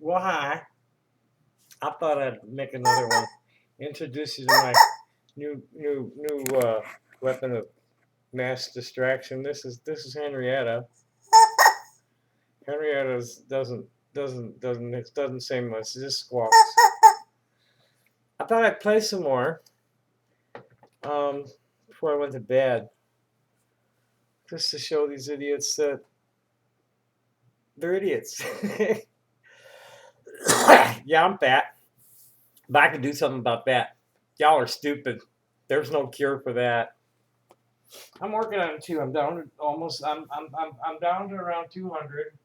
Well, hi. I thought I'd make another one. Introduce you to my new weapon of mass distraction. This is Henrietta. Henrietta doesn't say much. It just squawks. I thought I'd play some more um, before I went to bed, just to show these idiots that they're idiots. Yeah, I'm fat, but I can do something about that. Y'all are stupid. There's no cure for that. I'm working on it too. I'm down to almost. I'm down to around 200.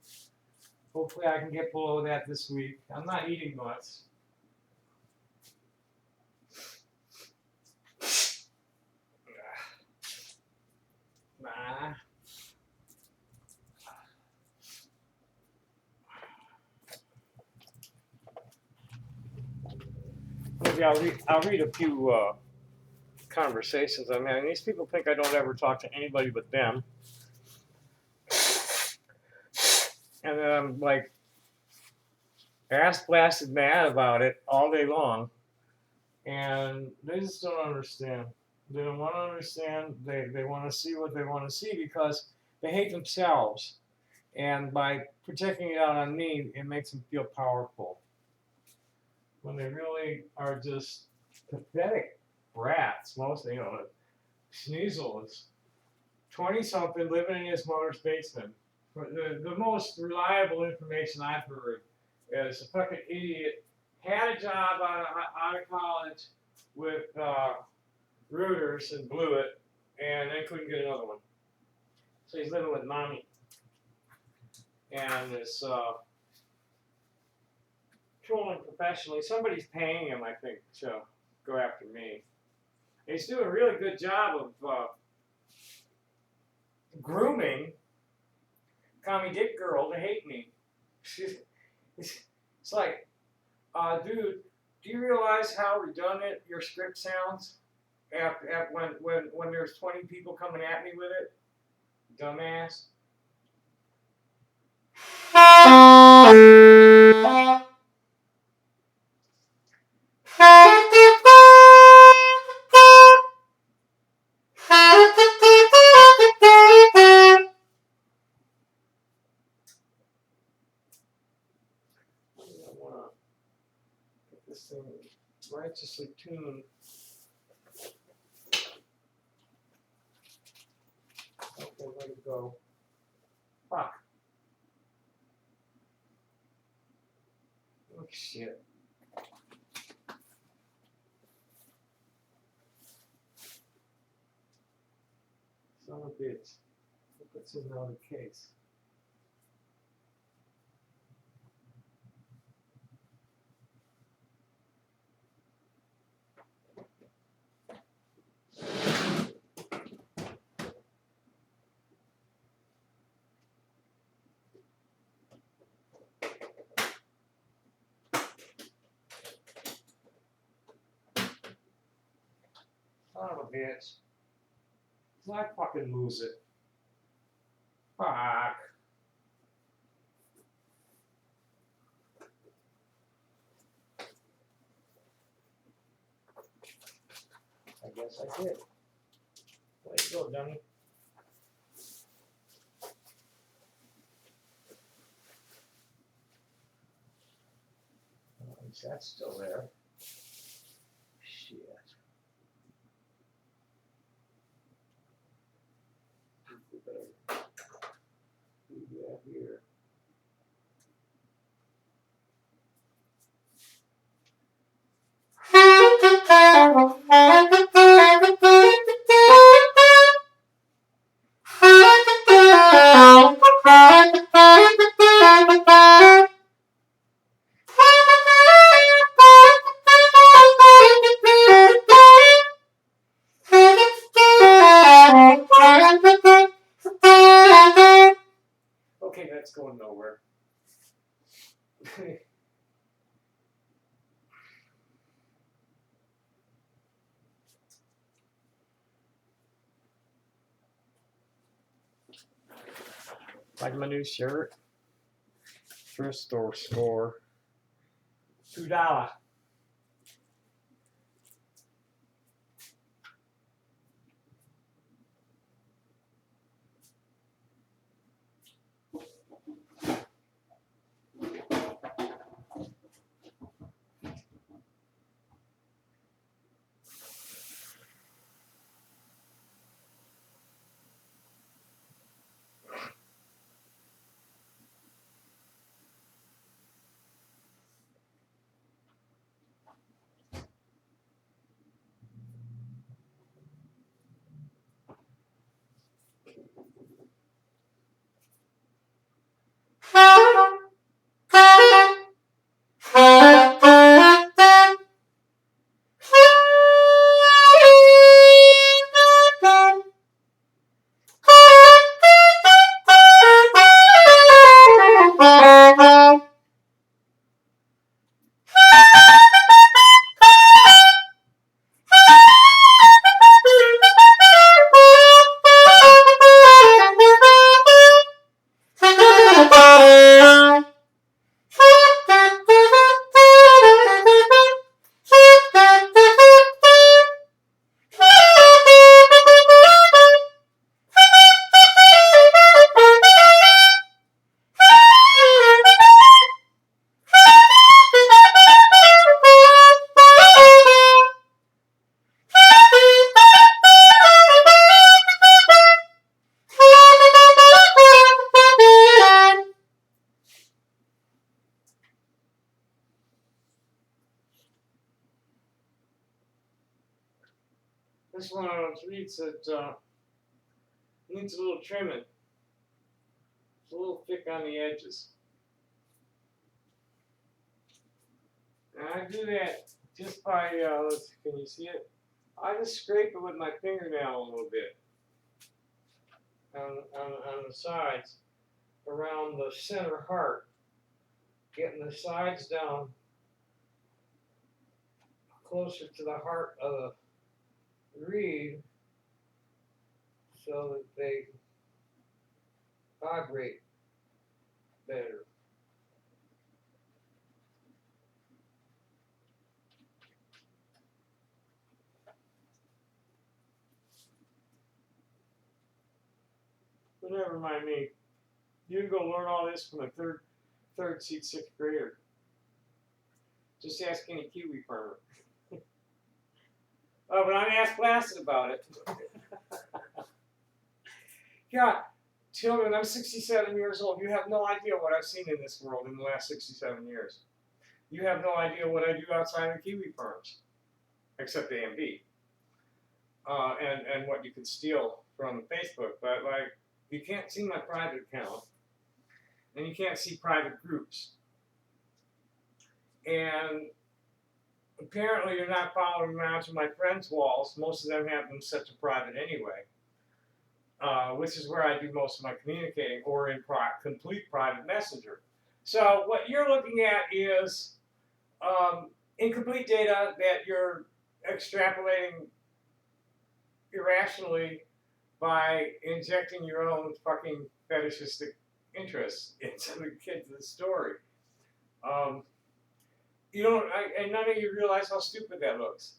Hopefully, I can get below that this week. I'm not eating much. Nah. Maybe I'll read a few conversations I'm having. These people think I don't ever talk to anybody but them, and then I'm like ass blasted mad about it all day long, and they just don't understand. They don't want to understand. They want to see what they want to see because they hate themselves. And by projecting it out on me, it makes them feel powerful when they really are just pathetic brats. Mostly, Sneasel is 20 something living in his mother's basement. The most reliable information I've heard is a fucking idiot had a job out of college with Reuters and blew it, and then couldn't get another one. So he's living with mommy, and is trolling professionally. Somebody's paying him, I think, to go after me. He's doing a really good job of grooming commie dick girl to hate me. It's like, dude, do you realize how redundant your script sounds when there's 20 people coming at me with it? Dumbass. I want to get this thing righteously tuned. Okay, let it go. Fuck. Oh, shit. Son of a bitch. Look what's in another case. Son of a bitch. So I fucking lose it. Fuck. I guess I did. Way to go, dummy. At least that's still there. Shit. We better do that here. Okay, that's going nowhere. Like my new shirt. Thrift store score. $2. This one of those reeds that needs a little trimming. It's a little thick on the edges. And I do that just by, can you see it? I just scrape it with my fingernail a little bit on the sides around the center heart, getting the sides down closer to the heart of the reed so that they vibrate better. But never mind me. You can go learn all this from a third seat sixth grader. Just ask any Kiwi farmer. Oh, but I'm asked Placid about it. Yeah, children, I'm 67 years old. You have no idea what I've seen in this world in the last 67 years. You have no idea what I do outside of Kiwi farms, except A&B, and what you can steal from Facebook. But like, you can't see my private account, and you can't see private groups. And apparently you're not following around to my friends' walls. Most of them have them set to private anyway, which is where I do most of my communicating, or in complete private messenger. So what you're looking at is incomplete data that you're extrapolating irrationally by injecting your own fucking fetishistic interests into the story. You don't, and none of you realize how stupid that looks.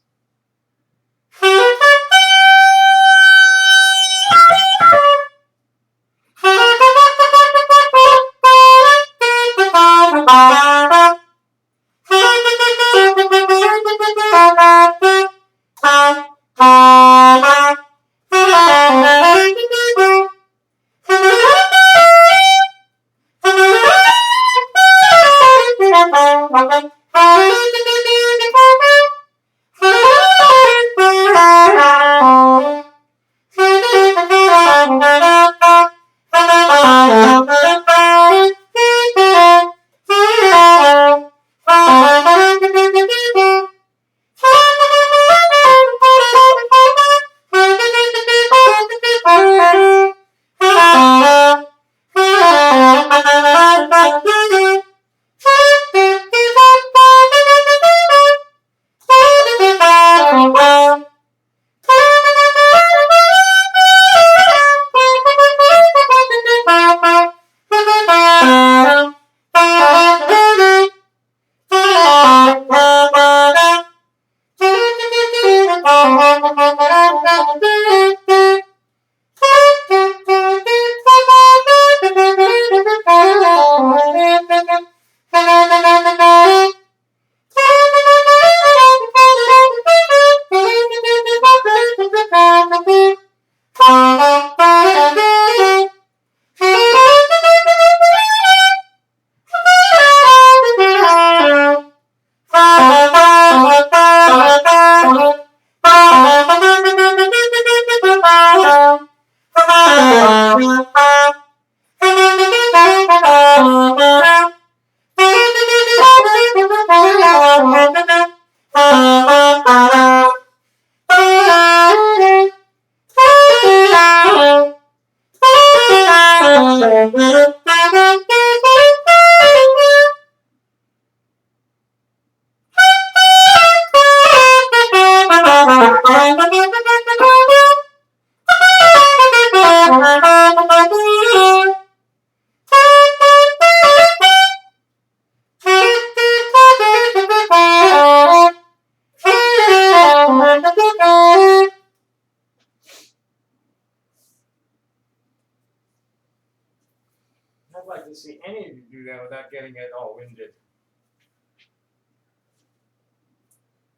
you do that without getting it all winded.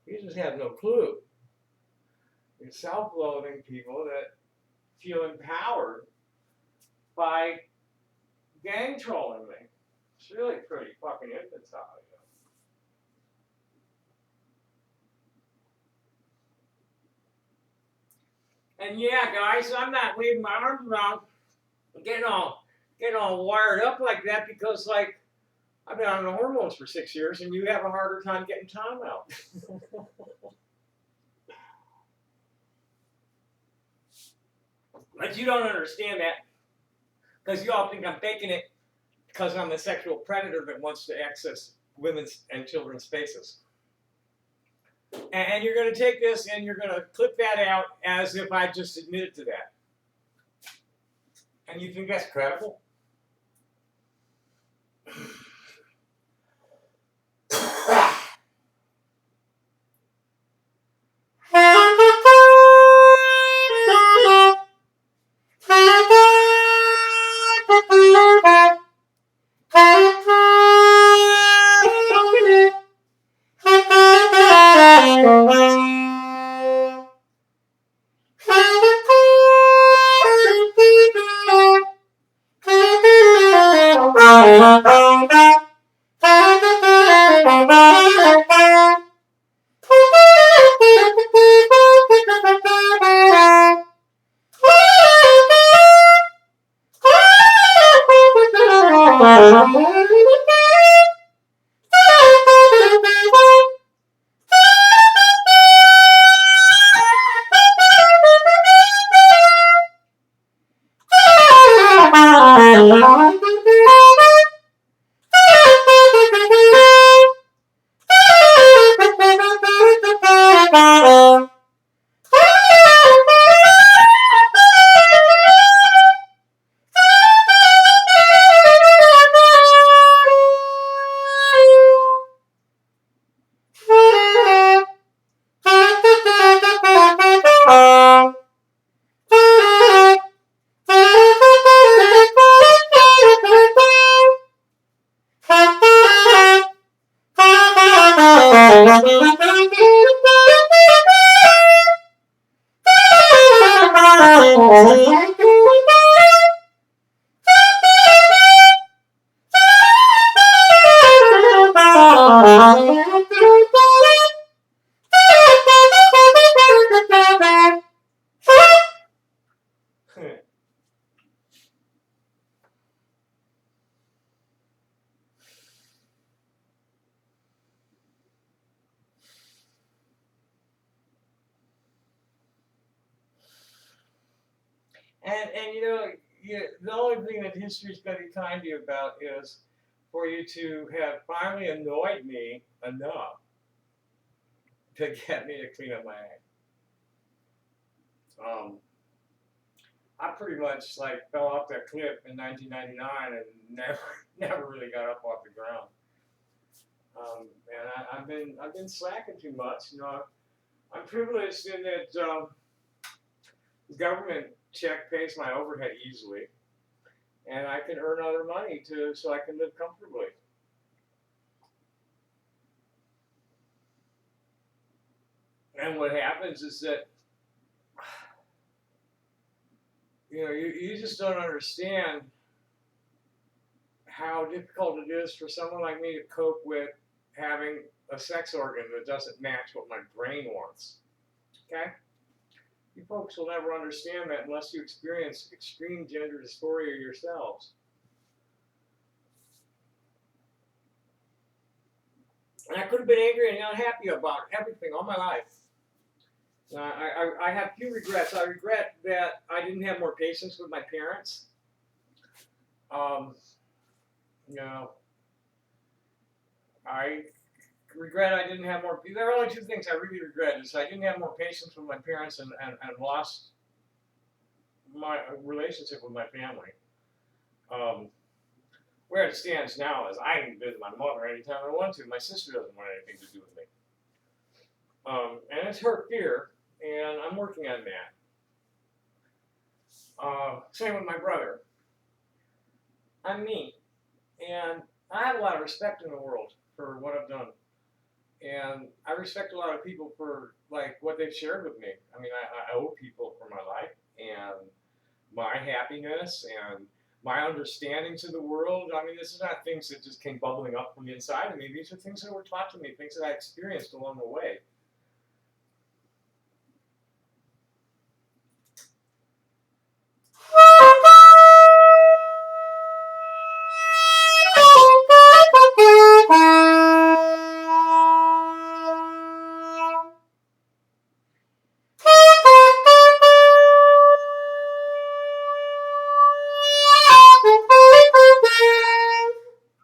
You just have no clue. You're self-loathing people that feel empowered by gang trolling me. It's really pretty fucking infantile, And yeah, guys, I'm not waving my arms around, getting all wired up like that because, like, I've been on the hormones for 6 years, and you have a harder time getting time out. But you don't understand that because you all think I'm faking it because I'm a sexual predator that wants to access women's and children's spaces. And you're going to take this and you're going to clip that out as if I just admitted to that. And you think that's credible? And the only thing that history's going to be kind to you about is for you to have finally annoyed me enough to get me to clean up my act. I pretty much like fell off that cliff in 1999 and never really got up off the ground. And I've been slacking too much. I'm privileged in that the government check pays my overhead easily, and I can earn other money so I can live comfortably. And what happens is that you just don't understand how difficult it is for someone like me to cope with having a sex organ that doesn't match what my brain wants. Okay? You folks will never understand that unless you experience extreme gender dysphoria yourselves. And I could have been angry and unhappy about everything all my life. I have few regrets. I regret that I didn't have more patience with my parents. I regret I didn't have more. There are only two things I really regret: is I didn't have more patience with my parents and lost my relationship with my family. Where it stands now is I can visit my mother anytime I want to. My sister doesn't want anything to do with me. And it's her fear, and I'm working on that. Same with my brother. I'm me. And I have a lot of respect in the world for what I've done. And I respect a lot of people for like what they've shared with me. I mean, I owe people for my life and my happiness and my understanding to the world. I mean, this is not things that just came bubbling up from the inside of me. These are things that were taught to me, things that I experienced along the way.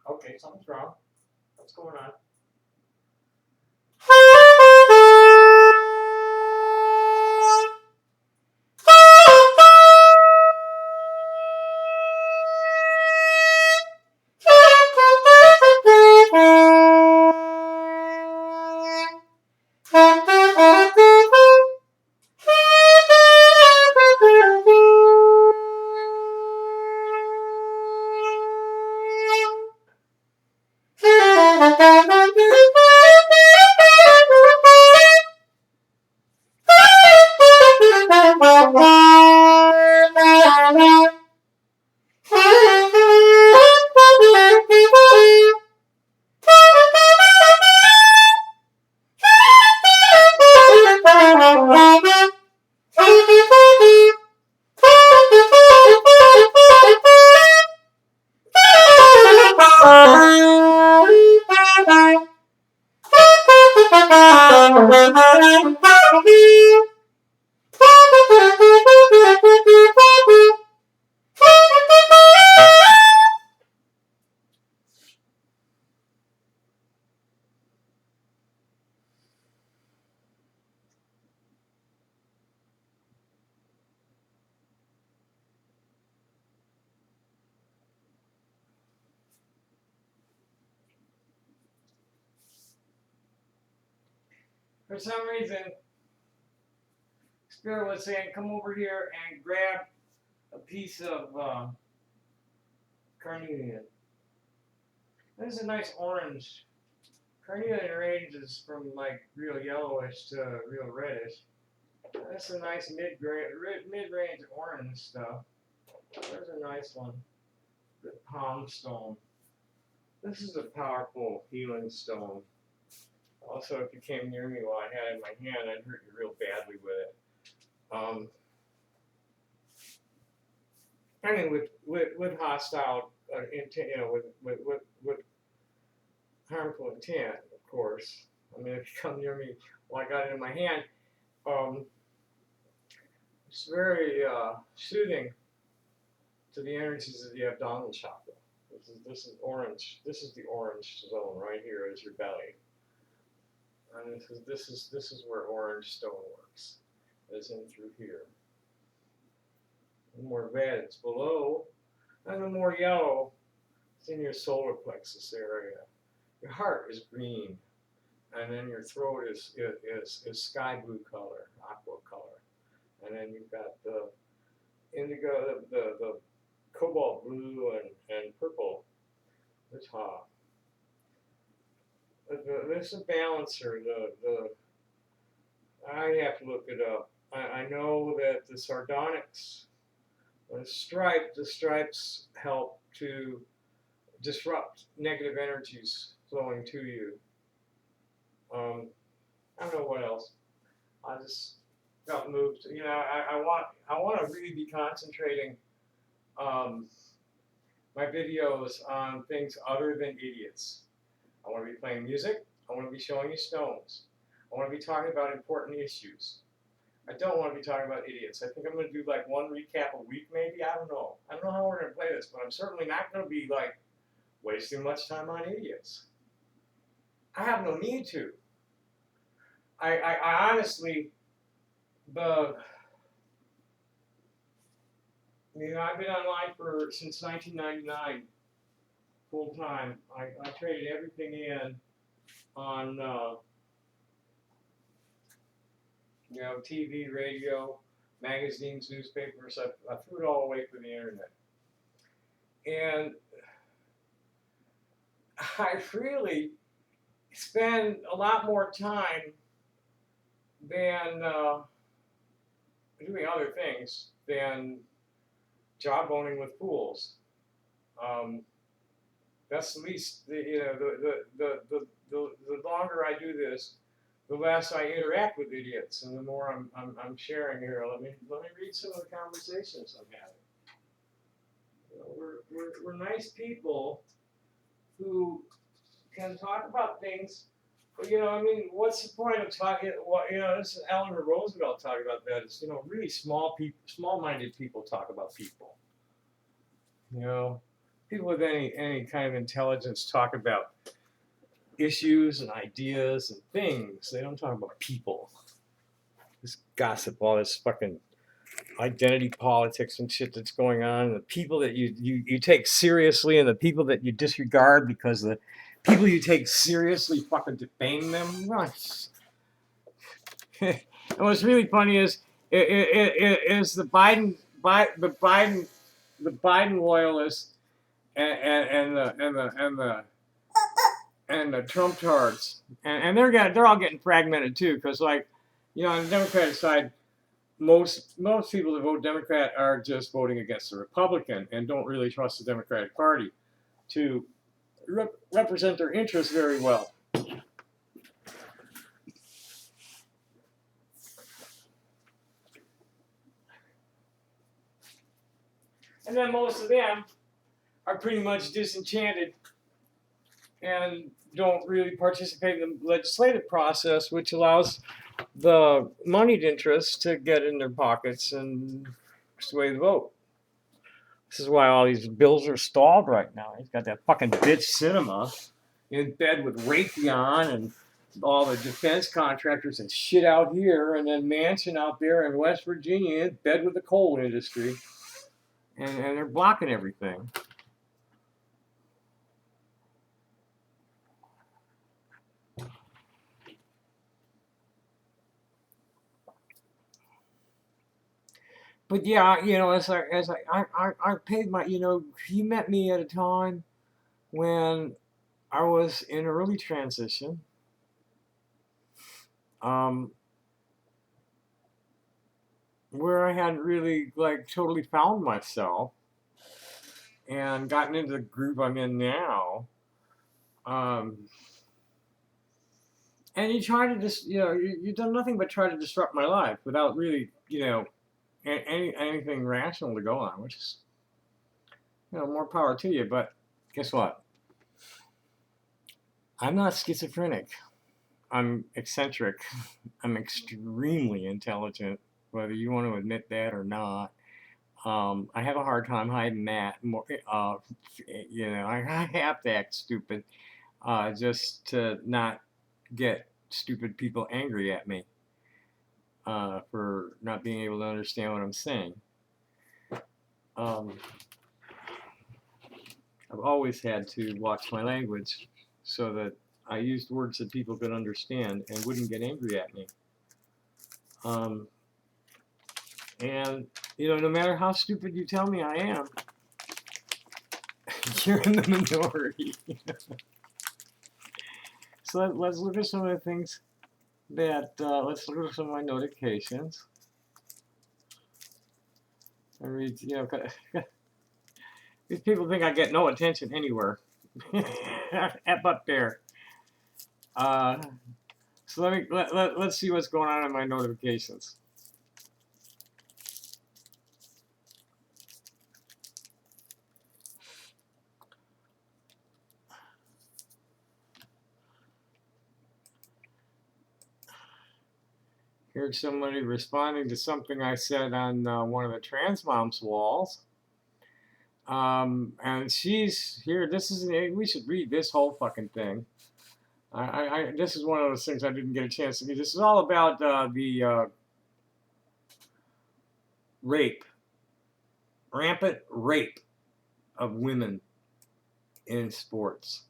Okay, something's wrong. What's going on? For some reason, Spirit was saying, come over here and grab a piece of carnelian. This is a nice orange. Carnelian ranges from like real yellowish to real reddish. That's a nice mid-range orange stuff. There's a nice one. The palm stone. This is a powerful healing stone. Also, if you came near me while I had it in my hand, I'd hurt you real badly with it. I mean, with hostile intent, with harmful intent, of course. I mean, if you come near me while I got it in my hand, um, it's very soothing to the energies of the abdominal chakra. This is orange. This is the orange zone right here is your belly, and this is where orange stone works. It's in through here. The more red, it's below, and the more yellow, it's in your solar plexus area. Your heart is green, and then your throat is sky blue color, aqua color, and then you've got the indigo, the cobalt blue and purple, the top. This is a balancer. I have to look it up. I know that the sardonyx, the stripes help to disrupt negative energies flowing to you. I don't know what else. I just got moved. You know, I want to really be concentrating um, my videos on things other than idiots. I want to be playing music. I want to be showing you stones. I want to be talking about important issues. I don't want to be talking about idiots. I think I'm going to do like one recap a week, maybe. I don't know. I don't know how we're going to play this, but I'm certainly not going to be like wasting much time on idiots. I have no need to. I honestly, the I've been online since 1999, full time. I traded everything in on TV, radio, magazines, newspapers. I threw it all away for the internet. And I really spend a lot more time than doing other things than jawboning with fools. Um, that's the least, the longer I do this, the less I interact with idiots, and the more I'm sharing here. Let me read some of the conversations I'm having. We're nice people who can talk about things. But, what's the point of talking? Well, this is Eleanor Roosevelt talking about that. It's, really small-minded people talk about people. People with any kind of intelligence talk about issues and ideas and things. They don't talk about people. This gossip, all this fucking identity politics and shit that's going on, and the people that you take seriously and the people that you disregard because the people you take seriously fucking defame them. And what's really funny is the Biden loyalists and the Trump tards, and they're all getting fragmented too, because on the Democratic side, most people that vote Democrat are just voting against the Republican and don't really trust the Democratic Party to represent their interests very well. And then most of them are pretty much disenchanted and don't really participate in the legislative process, which allows the moneyed interests to get in their pockets and sway the vote. This is why all these bills are stalled right now. He's got that fucking bitch cinema in bed with Raytheon and all the defense contractors and shit out here, and then Mansion out there in West Virginia in bed with the coal industry. And they're blocking everything. But yeah, as I paid my, he met me at a time when I was in early transition. Where I hadn't really totally found myself and gotten into the groove I'm in now. And you try to just, you've done nothing but try to disrupt my life without really, anything rational to go on, which is, more power to you. But guess what? I'm not schizophrenic. I'm eccentric. I'm extremely intelligent, whether you want to admit that or not. I have a hard time hiding that. I have to act stupid just to not get stupid people angry at me for not being able to understand what I'm saying. I've always had to watch my language so that I used words that people could understand and wouldn't get angry at me. And, no matter how stupid you tell me I am, you're in the minority. So let's look at some of the things that, let's look at some of my notifications. I read, these people think I get no attention anywhere. Up there. So let's see what's going on in my notifications. Here's somebody responding to something I said on one of the trans moms' walls. And she's here. We should read this whole fucking thing. This is one of those things I didn't get a chance to read. This is all about the rampant rape of women in sports.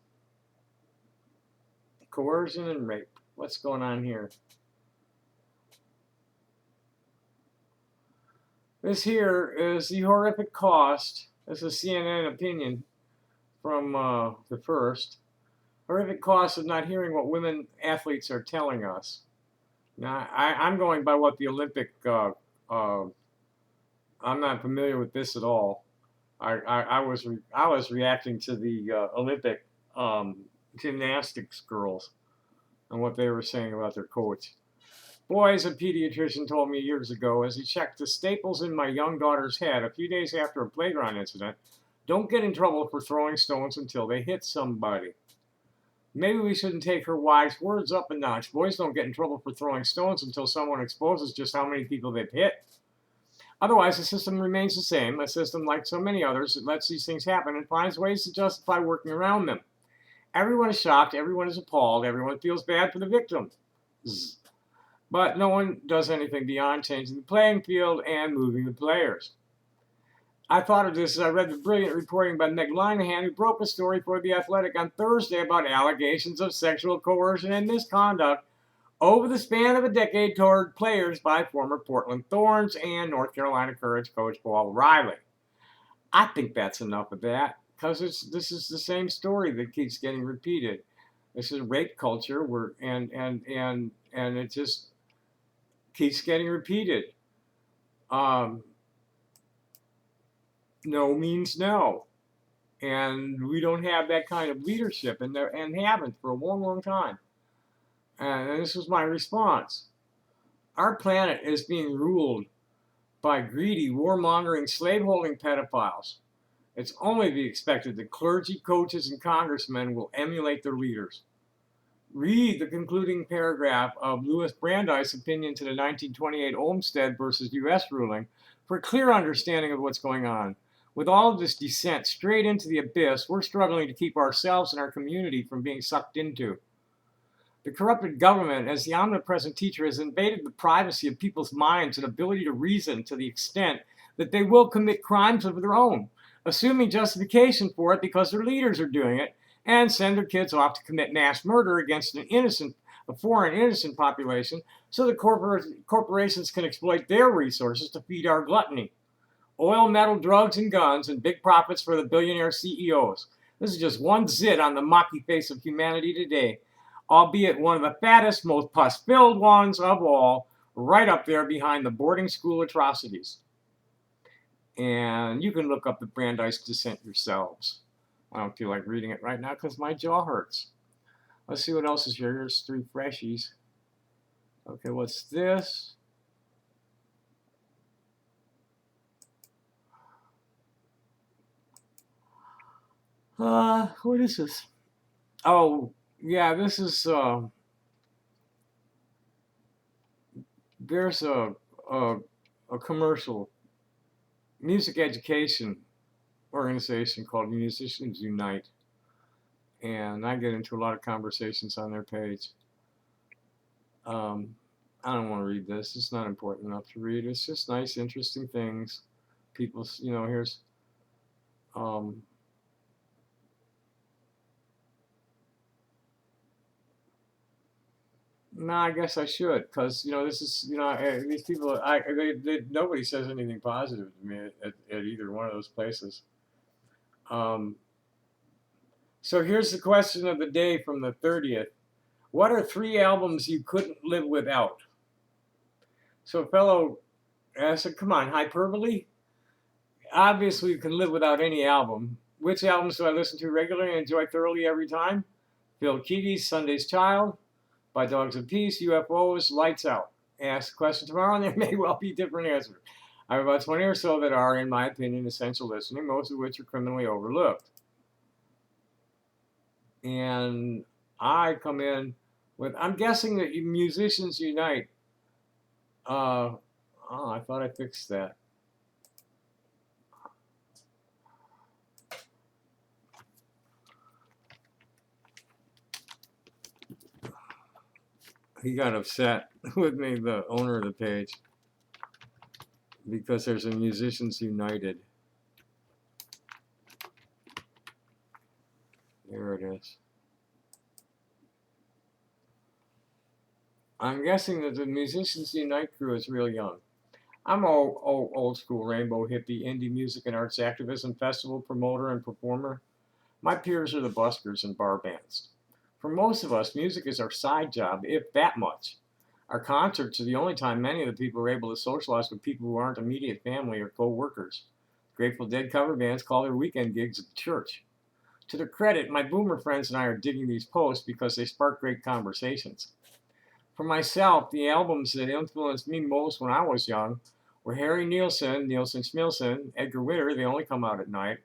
Coercion and rape. What's going on here? This here is the horrific cost. This is CNN opinion from the first. Horrific costs of not hearing what women athletes are telling us. Now, I'm going by what the Olympic. I'm not familiar with this at all. I was reacting to the Olympic gymnastics girls and what they were saying about their coach. Boys, a pediatrician told me years ago as he checked the staples in my young daughter's head a few days after a playground incident, don't get in trouble for throwing stones until they hit somebody. Maybe we shouldn't take her wise words up a notch. Boys don't get in trouble for throwing stones until someone exposes just how many people they've hit. Otherwise, the system remains the same, a system like so many others that lets these things happen and finds ways to justify working around them. Everyone is shocked, everyone is appalled, everyone feels bad for the victims. But no one does anything beyond changing the playing field and moving the players. I thought of this as I read the brilliant reporting by Meg Linehan, who broke a story for The Athletic on Thursday about allegations of sexual coercion and misconduct over the span of a decade toward players by former Portland Thorns and North Carolina Courage coach Paul Riley. I think that's enough of that, because this is the same story that keeps getting repeated. This is rape culture, and it just keeps getting repeated. No means no, and we don't have that kind of leadership, and haven't for a long, long time. And this was my response. Our planet is being ruled by greedy, warmongering, slave-holding pedophiles. It's only to be expected that clergy, coaches, and congressmen will emulate their leaders. Read the concluding paragraph of Louis Brandeis' opinion to the 1928 Olmsted versus U.S. ruling for a clear understanding of what's going on. With all of this descent straight into the abyss, we're struggling to keep ourselves and our community from being sucked into. The corrupted government, as the omnipresent teacher, has invaded the privacy of people's minds and ability to reason to the extent that they will commit crimes of their own, assuming justification for it because their leaders are doing it, and send their kids off to commit mass murder against a foreign innocent population so that corporations can exploit their resources to feed our gluttony. Oil, metal, drugs, and guns, and big profits for the billionaire CEOs. This is just one zit on the mocky face of humanity today, albeit one of the fattest, most pus-filled ones of all, right up there behind the boarding school atrocities. And you can look up the Brandeis dissent yourselves. I don't feel like reading it right now because my jaw hurts. Let's see what else is here. Here's 3 freshies. Okay, what's this? What is this? Oh, yeah, this is, there's a commercial music education organization called Musicians Unite. And I get into a lot of conversations on their page. I don't want to read this. It's not important enough to read. It's just nice, interesting things. People, here's, no, I guess I should, because this is these people. Nobody says anything positive to me at either one of those places. So here's the question of the day from the 30th. What are 3 albums you couldn't live without? So a fellow said, come on, hyperbole? Obviously, you can live without any album. Which albums do I listen to regularly and enjoy thoroughly every time? Phil Keaggy's Sunday's Child, By Dogs of Peace, UFOs, Lights Out. Ask the question tomorrow and there may well be different answers. I have about 20 or so that are, in my opinion, essential listening, most of which are criminally overlooked. And I come in with, I'm guessing that Musicians Unite. I thought I fixed that. He got upset with me, the owner of the page, because there's a Musicians United. There it is. I'm guessing that the Musicians Unite crew is real young. I'm old school rainbow hippie, indie music and arts activist and festival promoter and performer. My peers are the buskers and bar bands. For most of us, music is our side job, if that much. Our concerts are the only time many of the people are able to socialize with people who aren't immediate family or co-workers. Grateful Dead cover bands call their weekend gigs at the church. To their credit, my boomer friends and I are digging these posts because they spark great conversations. For myself, the albums that influenced me most when I was young were Harry Nilsson, Nilsson Schmilsson, Edgar Winter, They Only Come Out at Night,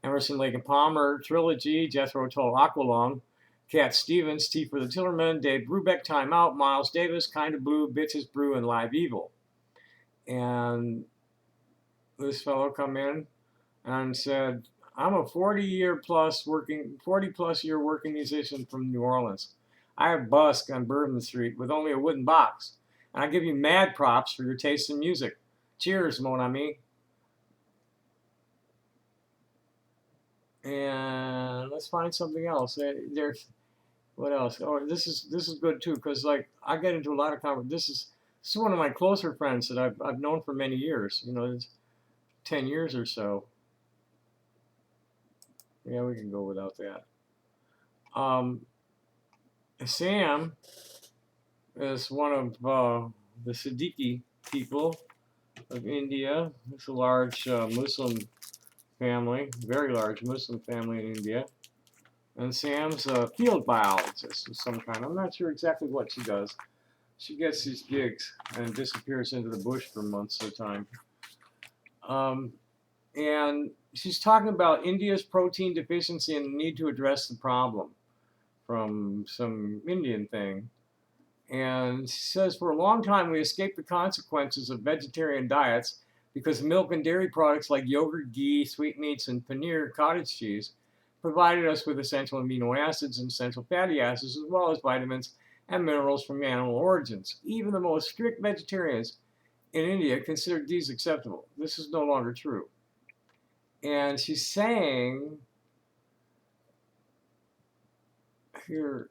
Emerson, Lake and Palmer, Trilogy, Jethro Tull, Aqualung, Cat Stevens, T for the Tillerman, Dave Brubeck, Time Out, Miles Davis, Kinda Blue, Bitches Brew, and Live Evil. And this fellow come in and said, I'm a 40 plus year working musician from New Orleans. I have busk on Bourbon Street with only a wooden box. And I give you mad props for your taste in music. Cheers, mon ami. And let's find something else. There's what else? Oh, this is good too, because like I get into a lot of conversations. This is one of my closer friends that I've known for many years. You know, it's 10 years or so. Yeah, we can go without that. Sam is one of the Siddiqui people of India. It's a large Muslim family, very large Muslim family in India. And Sam's a field biologist of some kind. I'm not sure exactly what she does. She gets these gigs and disappears into the bush for months at a time. And she's talking about India's protein deficiency and the need to address the problem from some Indian thing. And she says, for a long time, we escaped the consequences of vegetarian diets because milk and dairy products like yogurt, ghee, sweetmeats, and paneer, cottage cheese, provided us with essential amino acids and essential fatty acids, as well as vitamins and minerals from animal origins. Even the most strict vegetarians in India considered these acceptable. This is no longer true. And she's saying here,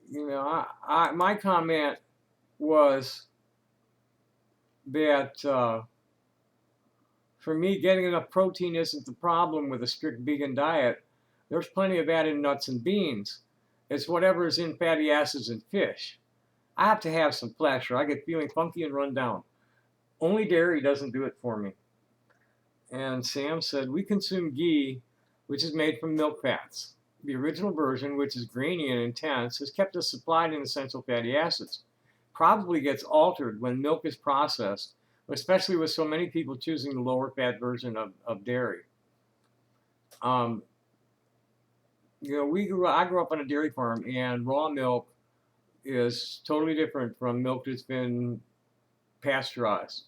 you know, my comment was that for me, getting enough protein isn't the problem with a strict vegan diet. There's plenty of that in nuts and beans. It's whatever is in fatty acids and fish. I have to have some flesh or I get feeling funky and run down. Only dairy doesn't do it for me. And Sam said, we consume ghee, which is made from milk fats. The original version, which is grainy and intense, has kept us supplied in essential fatty acids. Probably gets altered when milk is processed, especially with so many people choosing the lower fat version of dairy. You know, I grew up on a dairy farm, and raw milk is totally different from milk that's been pasteurized.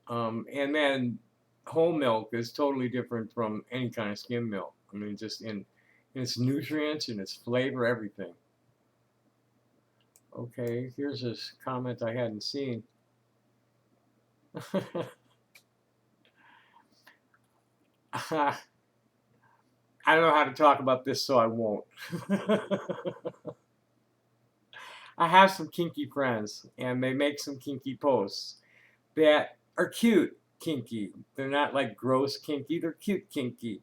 And then whole milk is totally different from any kind of skim milk. I mean, just in its nutrients and its flavor, everything. Okay, here's this comment I hadn't seen. I don't know how to talk about this, so I won't. I have some kinky friends, and they make some kinky posts that are cute kinky. They're not like gross kinky, they're cute kinky.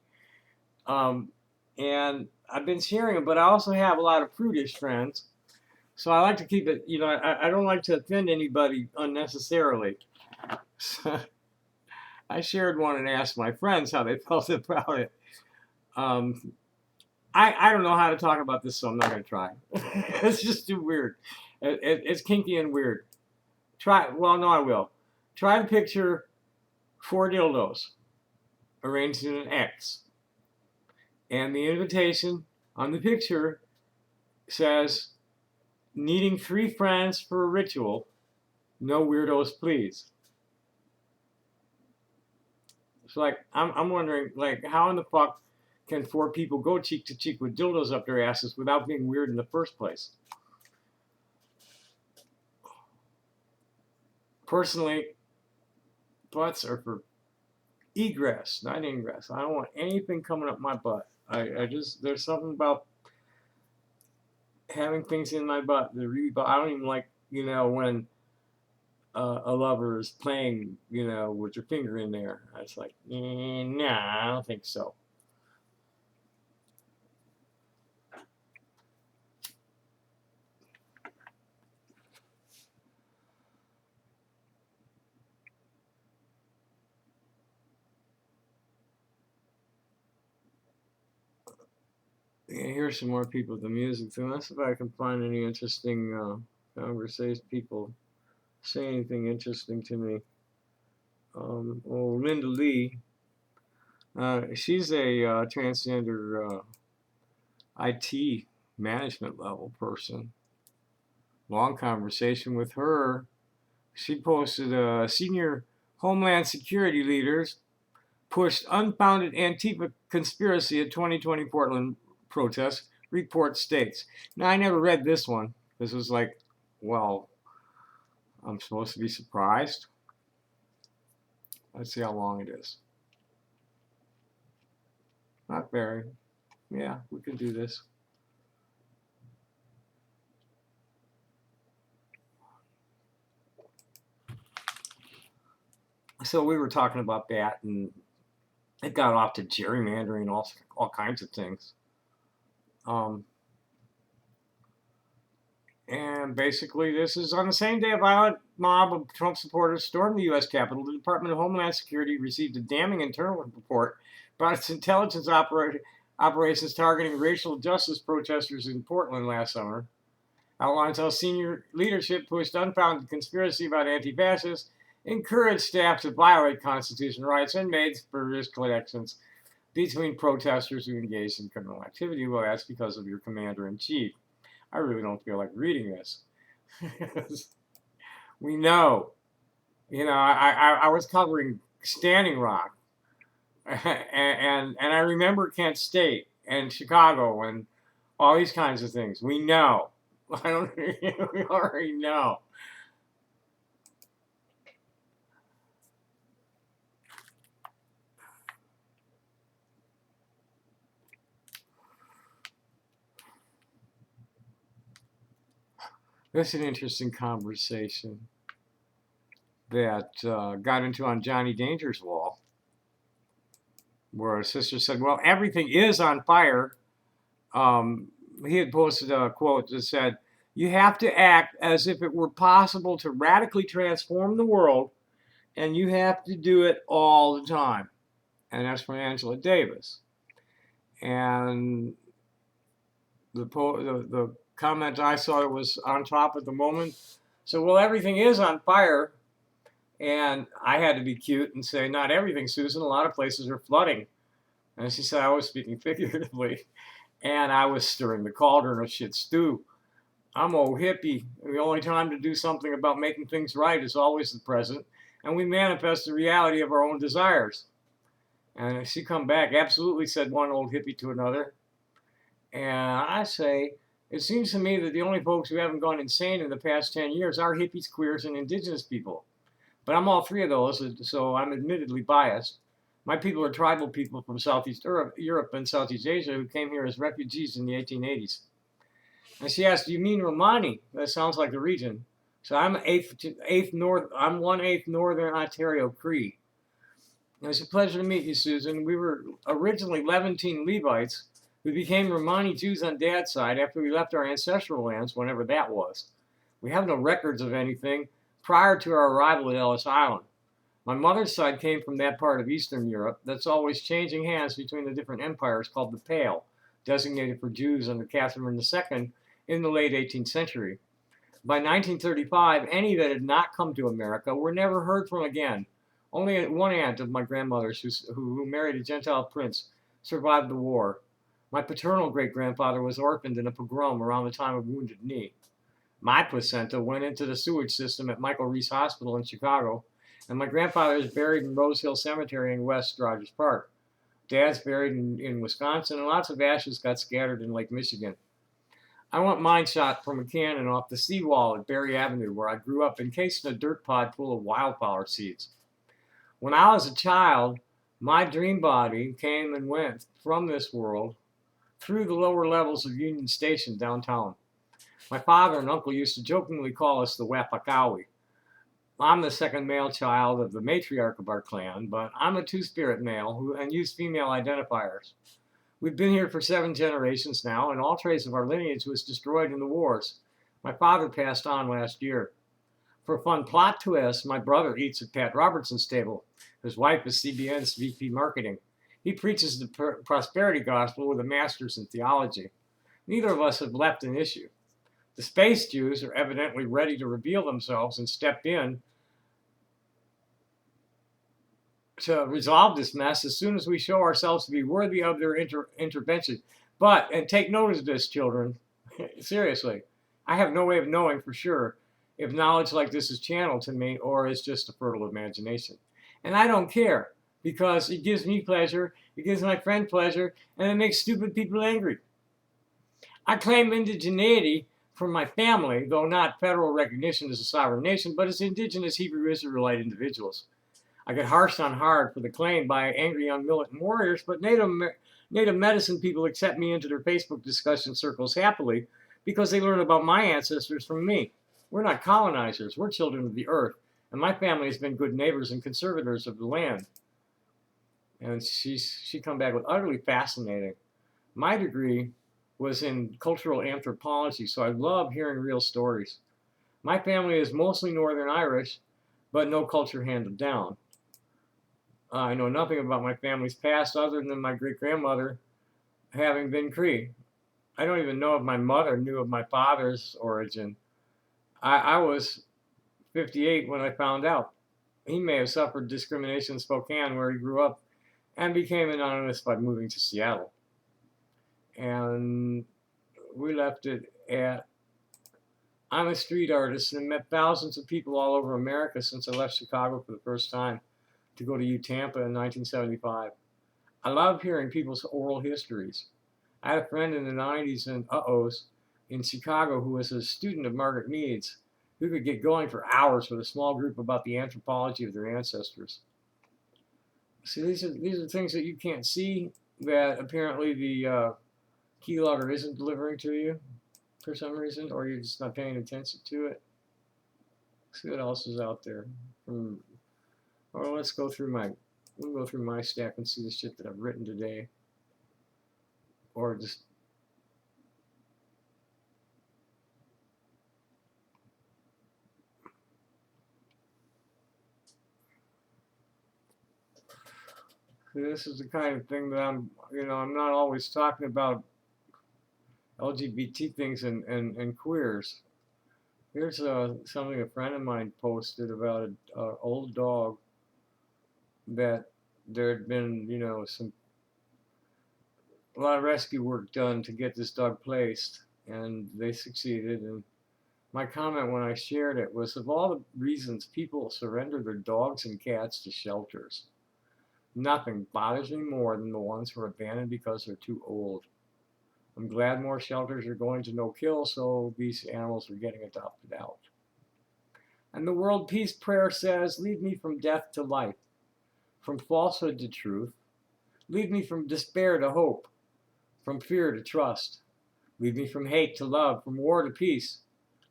And I've been sharing them, but I also have a lot of prudish friends. So I like to keep it, you know, I don't like to offend anybody unnecessarily. So I shared one and asked my friends how they felt about it. I don't know how to talk about this, so I'm not going to try. It's just too weird. It's kinky and weird. Well, no, I will. Try to picture 4 dildos arranged in an X. And the invitation on the picture says, needing 3 friends for a ritual, no weirdos, please. It's like, I'm wondering, like, how in the fuck can 4 people go cheek to cheek with dildos up their asses without being weird in the first place? Personally, butts are for egress, not ingress. I don't want anything coming up my butt. I just, there's something about having things in my butt that really, I don't even like, you know, when a lover is playing, you know, with your finger in there. It's like, nah, I don't think so. here's some more people with the music. So let's see if I can find any interesting conversations. People say anything interesting to me. Linda Lee, she's a transgender IT management level person. Long conversation with her. She posted senior Homeland Security leaders pushed unfounded Antifa conspiracy at 2020 Portland protests, report states. Now, I never read this one. This was like, well, I'm supposed to be surprised. Let's see how long it is. Not very. Yeah, we can do this. So we were talking about that, and it got off to gerrymandering, all kinds of things. And basically, this is on the same day a violent mob of Trump supporters stormed the U.S. Capitol. The Department of Homeland Security received a damning internal report about its intelligence operations targeting racial justice protesters in Portland last summer. Outlines how senior leadership pushed unfounded conspiracy about anti-fascists, encouraged staff to violate constitutional rights, and made spurious connections between protesters who engaged in criminal activity. Well, that's because of your commander-in-chief. I really don't feel like reading this. We know. I was covering Standing Rock, and I remember Kent State and Chicago and all these kinds of things. We know. We already know. This is an interesting conversation that got into on Johnny Danger's wall, where a sister said, well, everything is on fire. He had posted a quote that said, you have to act as if it were possible to radically transform the world, and you have to do it all the time. And that's from Angela Davis. And the comment I saw that was on top at the moment. So, well, everything is on fire. And I had to be cute and say, not everything, Susan. A lot of places are flooding. And she said I was speaking figuratively. And I was stirring the cauldron of shit stew. I'm old hippie. The only time to do something about making things right is always the present. And we manifest the reality of our own desires. And she come back, absolutely, said one old hippie to another. And I say, it seems to me that the only folks who haven't gone insane in the past 10 years are hippies, queers, and indigenous people. But I'm all three of those, so I'm admittedly biased. My people are tribal people from Southeast Europe and Southeast Asia who came here as refugees in the 1880s. And she asked, do you mean Romani? That sounds like the region. So I'm I'm 1/8 Northern Ontario Cree. And it's a pleasure to meet you, Susan. We were originally Levantine Levites. We became Romani Jews on Dad's side after we left our ancestral lands, whenever that was. We have no records of anything prior to our arrival at Ellis Island. My mother's side came from that part of Eastern Europe that's always changing hands between the different empires called the Pale, designated for Jews under Catherine II in the late 18th century. By 1935, any that had not come to America were never heard from again. Only one aunt of my grandmother's, who married a Gentile prince, survived the war. My paternal great-grandfather was orphaned in a pogrom around the time of Wounded Knee. My placenta went into the sewage system at Michael Reese Hospital in Chicago, and my grandfather is buried in Rose Hill Cemetery in West Rogers Park. Dad's buried in Wisconsin, and lots of ashes got scattered in Lake Michigan. I want mine shot from a cannon off the seawall at Berry Avenue, where I grew up, encased in a dirt pod full of wildflower seeds. When I was a child, my dream body came and went from this world through the lower levels of Union Station downtown. My father and uncle used to jokingly call us the Wapakawi. I'm the second male child of the matriarch of our clan, but I'm a two-spirit male and use female identifiers. We've been here for 7 generations now, and all trace of our lineage was destroyed in the wars. My father passed on last year. For a fun plot twist, my brother eats at Pat Robertson's table. His wife is CBN's VP Marketing. He preaches the prosperity gospel with a master's in theology. Neither of us have left an issue. The space Jews are evidently ready to reveal themselves and step in to resolve this mess as soon as we show ourselves to be worthy of their intervention. But, and take notice of this, children, seriously, I have no way of knowing for sure if knowledge like this is channeled to me or is just a fertile imagination. And I don't care, because it gives me pleasure, it gives my friend pleasure, and it makes stupid people angry. I claim indigeneity from my family, though not federal recognition as a sovereign nation, but as indigenous Hebrew Israelite individuals. I get harshed on hard for the claim by angry young militant warriors, but Native medicine people accept me into their Facebook discussion circles happily because they learn about my ancestors from me. We're not colonizers, we're children of the earth, and my family has been good neighbors and conservators of the land. And she come back with utterly fascinating. My degree was in cultural anthropology, so I love hearing real stories. My family is mostly Northern Irish, but no culture handed down. I know nothing about my family's past other than my great-grandmother having been Cree. I don't even know if my mother knew of my father's origin. I was 58 when I found out. He may have suffered discrimination in Spokane, where he grew up, and became anonymous by moving to Seattle. And we left it at, I'm a street artist and met thousands of people all over America since I left Chicago for the first time to go to Tampa in 1975. I love hearing people's oral histories. I had a friend in the 90s and in Chicago who was a student of Margaret Mead's, who could get going for hours with a small group about the anthropology of their ancestors. See, these are things that you can't see, that apparently the keylogger isn't delivering to you for some reason, or you're just not paying attention to it. See what else is out there. Or let's go through my stack and see the shit that I've written today. Or just this is the kind of thing that I'm not always talking about LGBT things and queers. Here's something a friend of mine posted about an old dog that there had been, a lot of rescue work done to get this dog placed, and they succeeded. And my comment when I shared it was, of all the reasons people surrender their dogs and cats to shelters, nothing bothers me more than the ones who are abandoned because they're too old. I'm glad more shelters are going to no-kill, so these animals are getting adopted out. And the World Peace Prayer says, lead me from death to life, from falsehood to truth. Lead me from despair to hope, from fear to trust. Lead me from hate to love, from war to peace.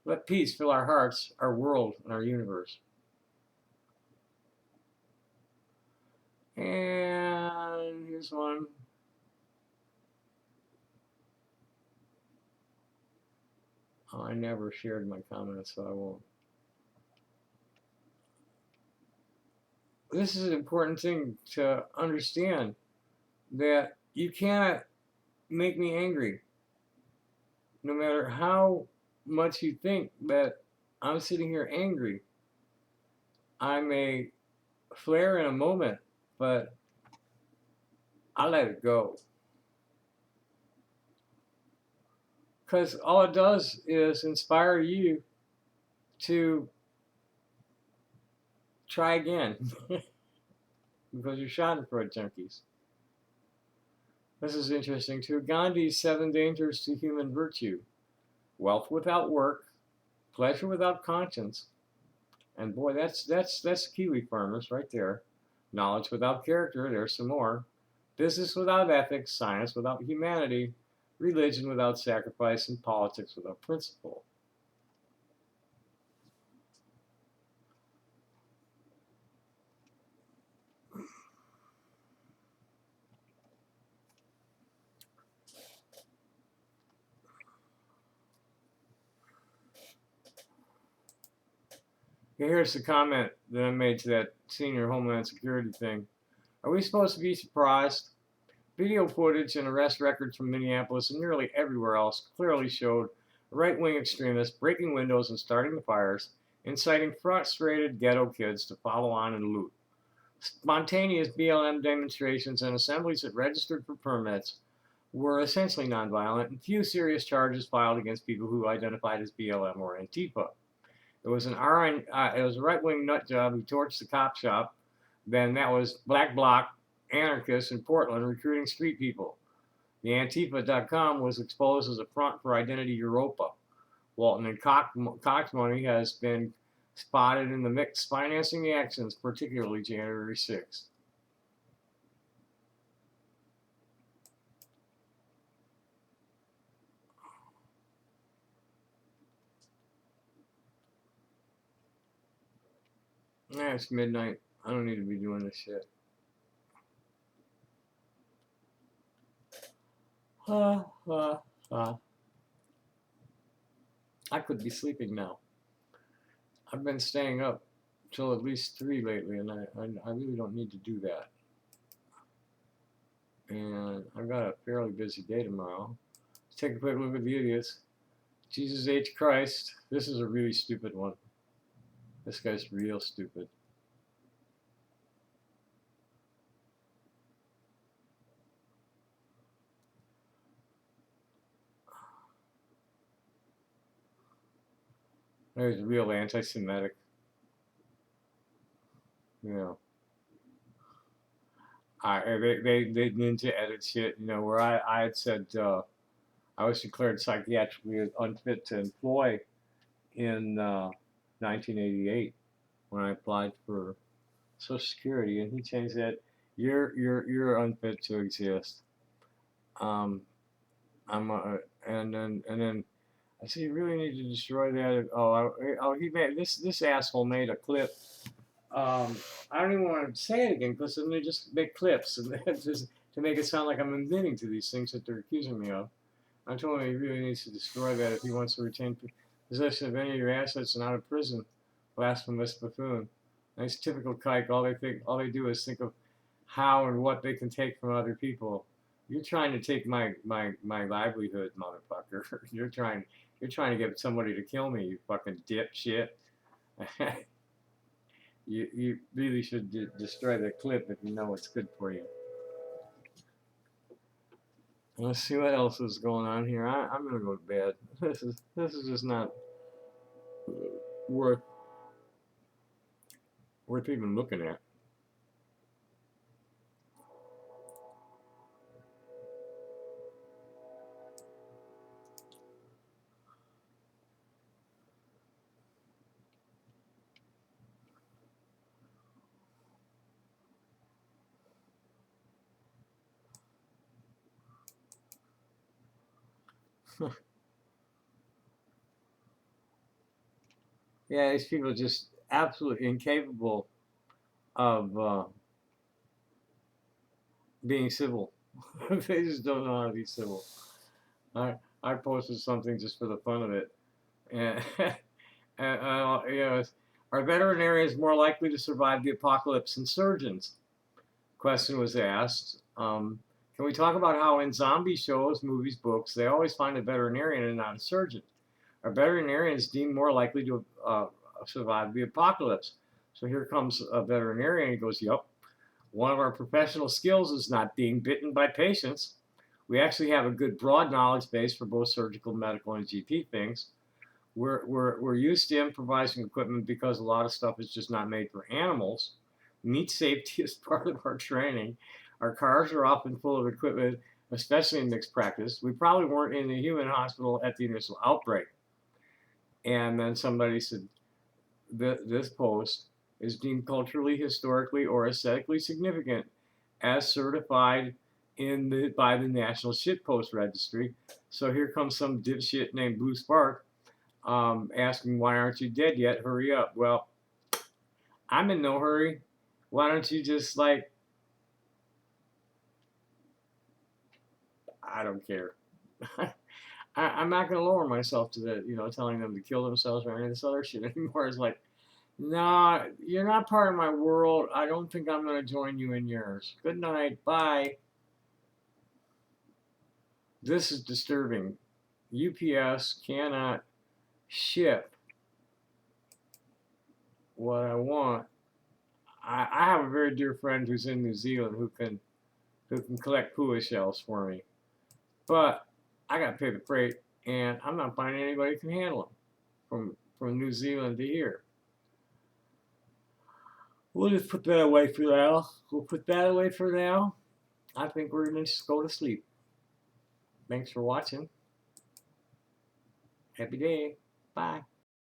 Let peace fill our hearts, our world, and our universe. And here's one. Oh, I never shared my comments, so I won't. This is an important thing to understand, that you cannot make me angry. No matter how much you think that I'm sitting here angry, I may flare in a moment, but I let it go. Because all it does is inspire you to try again. Because you're schadenfreude junkies. This is interesting too. Gandhi's 7 dangers to human virtue: wealth without work, pleasure without conscience, and boy, that's Kiwi farmers right there. Knowledge without character, there's some more. Business without ethics, science without humanity, religion without sacrifice, and politics without principle. Here's the comment that I made to that senior Homeland Security thing. Are we supposed to be surprised? Video footage and arrest records from Minneapolis and nearly everywhere else clearly showed right-wing extremists breaking windows and starting the fires, inciting frustrated ghetto kids to follow on and loot. Spontaneous BLM demonstrations and assemblies that registered for permits were essentially nonviolent, and few serious charges filed against people who identified as BLM or Antifa. It was a right-wing nut job who torched the cop shop. Then that was Black Bloc anarchists in Portland recruiting street people. The Antifa.com was exposed as a front for Identity Europa. Walton and Cox money has been spotted in the mix financing the actions, particularly January 6th. It's midnight. I don't need to be doing this shit. I could be sleeping now. I've been staying up till at least 3 lately, and I really don't need to do that. And I've got a fairly busy day tomorrow. Let's take a quick look at the idiots. Jesus H. Christ. This is a really stupid one. This guy's real stupid. There's real anti-Semitic. You know. They ninja edit shit, you know, where I had said I was declared psychiatrically unfit to employ in 1988 when I applied for Social Security, and he changed that. You're unfit to exist. Um, and then I said you really need to destroy that. He made this asshole made a clip. I don't even want to say it again because then they just make clips and just to make it sound like I'm admitting to these things that they're accusing me of. I told him he really needs to destroy that if he wants to retain possession of any of your assets and out of prison. Blasphemous buffoon. Nice typical kike. All they do is think of how and what they can take from other people. You're trying to take my livelihood, motherfucker. You're trying to get somebody to kill me, you fucking dipshit. You really should destroy the clip if you know what's good for you. Let's see what else is going on here. I'm gonna go to bed. This is just not worth even looking at. Yeah, these people are just absolutely incapable of being civil. They just don't know how to be civil. I posted something just for the fun of it, and, you know, are veterinarians more likely to survive the apocalypse than surgeons? Question was asked. Can we talk about how in zombie shows, movies, books, they always find a veterinarian and not a surgeon? Are veterinarians deemed more likely to survive the apocalypse? So here comes a veterinarian. He goes, "Yep. One of our professional skills is not being bitten by patients. We actually have a good broad knowledge base for both surgical, medical, and GP things. We're used to improvising equipment because a lot of stuff is just not made for animals. Meat safety is part of our training. Our cars are often full of equipment, especially in mixed practice. We probably weren't in the human hospital at the initial outbreak." And then somebody said, this post is deemed culturally, historically, or aesthetically significant as certified by the National Shitpost Registry. So here comes some dipshit named Blue Spark asking, why aren't you dead yet? Hurry up. Well, I'm in no hurry. Why don't you just I don't care. I'm not going to lower myself to the, telling them to kill themselves or any of this other shit anymore. It's like, nah, you're not part of my world. I don't think I'm going to join you in yours. Good night. Bye. This is disturbing. UPS cannot ship what I want. I have a very dear friend who's in New Zealand who can collect pua shells for me, but I got to pay the freight, and I'm not finding anybody who can handle them from New Zealand to here. We'll just put that away for now. We'll put that away for now. I think we're going to just go to sleep. Thanks for watching. Happy day. Bye.